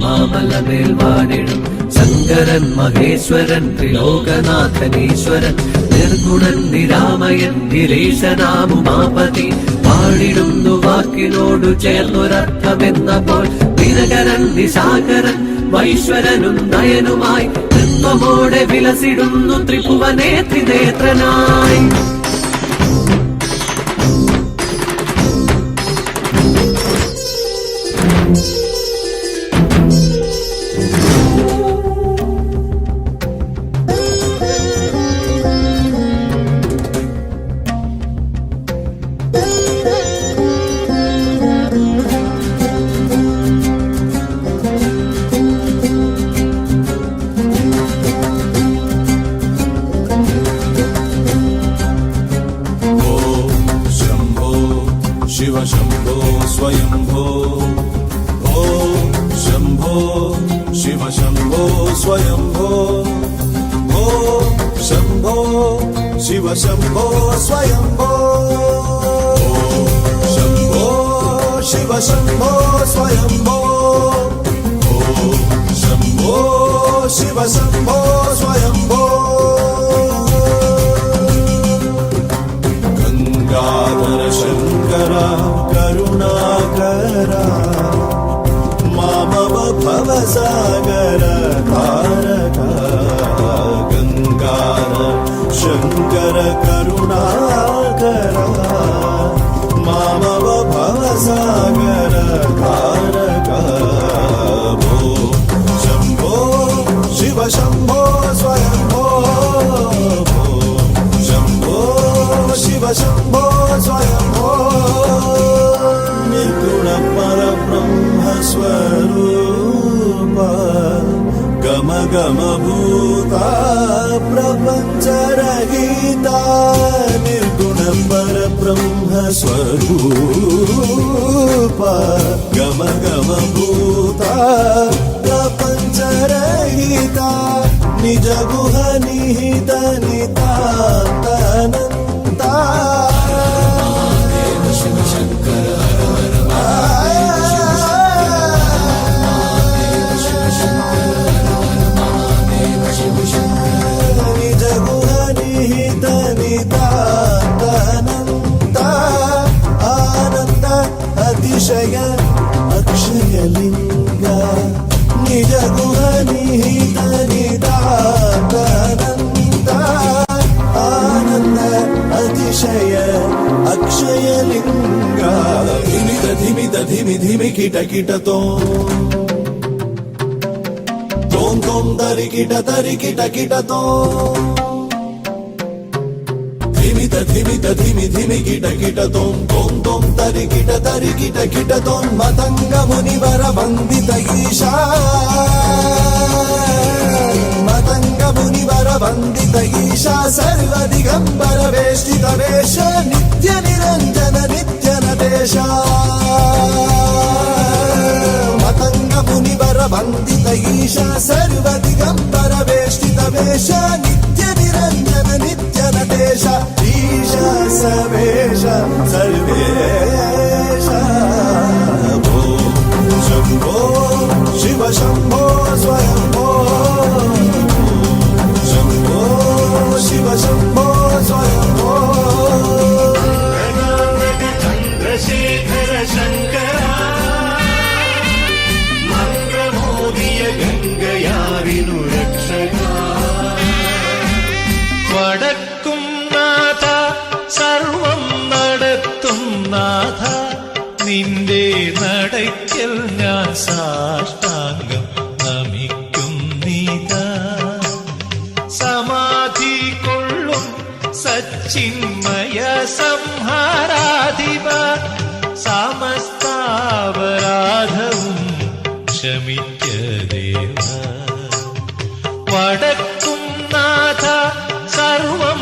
മാമലമേൽ വാണിടും ശങ്കരൻ മഹേശ്വരൻ ത്രിലോകനാഥനീശ്വരൻ നിർഗുണൻ നിരാമയൻ ഗിരീശനാമുമാപതി പാടിടുന്നു വാക്കിനോടു ചേർന്നൊരർത്ഥമെന്ന പോൽ ദിനകരൻ നിശാകരൻ വൈശ്വരനും നയനുമായി തൃത്വമോടെ വിലസിടുന്നു ത്രിഭുവനേ ത്രിനേത്രനായി. शिव शंभो स्वयंभो ओम शंभो शिव शंभो स्वयंभो ओम शंभो शिव शंभो स्वयंभो ओम शंभो शिव शंभो स्वयंभो ओम शंभो शिव शंभो स्वयंभो गंगाधर शंकर करुणाकरा मामव भवसागर तारक गंगाधर शंकर करुणाकरा मामव भवसागर तारक भो शंभो शिव शंभो स्वयंभो शंभो शिव शंभो स्वयंभो निर्गुण परब्रह्म स्वरूप गम गम भूता प्रपंच रहिता निर्गुण परब्रह्म स्वरूप गम गम भूता प्रपंच रहिता निज गुह निहित नितान्तनन्ता निज गुह निहित नितान्तनन्ता आनन्द अतिशय अक्षयलिङ्ग निज गुह निहित नितान्तनन्ता आनन्द अतिशय अक्षयलिङ्ग धिमित धिमित धिमि धिमि किट किटतो तों तों तरि किट किटतो धिमित धिमित धिमि धिमि किट किटतों तों तों तरि किट किटतों मतंग मुनिवर वंदित ईशा मतंग मुनिवर वंदित ईशा सर्व दिगंबर वेष्टित वेश नित्य निरंजन नित्य नटेश मतंग मुनिवर वंदित ईशा सर्व दिगंबर वेष्टित वेश नित्य निरंजन नित्य नटेश ईशा सवेश सर्वेश भो शंभो शिव शंभो स्वयंभो शंभो शिव शंभो स्वयंभो चंद्रशेखर शंकरा मंत्रमोदिय गंगयारिनु रक्षका वडक्कुम नाथ सर्वं നടത്തും നാഥ നിന്റെ നടയ്ക്കൽ ഞാൻ സാഷ്ടാംഗം നമിക്കുന്നീതാ സമാധി കൊള്ളും സച്ചിന്മയ സംഹാരാധിപ സമസ്താപരാധവും ക്ഷമിക്ക ദേവ വടക്കും നാഥ സർവം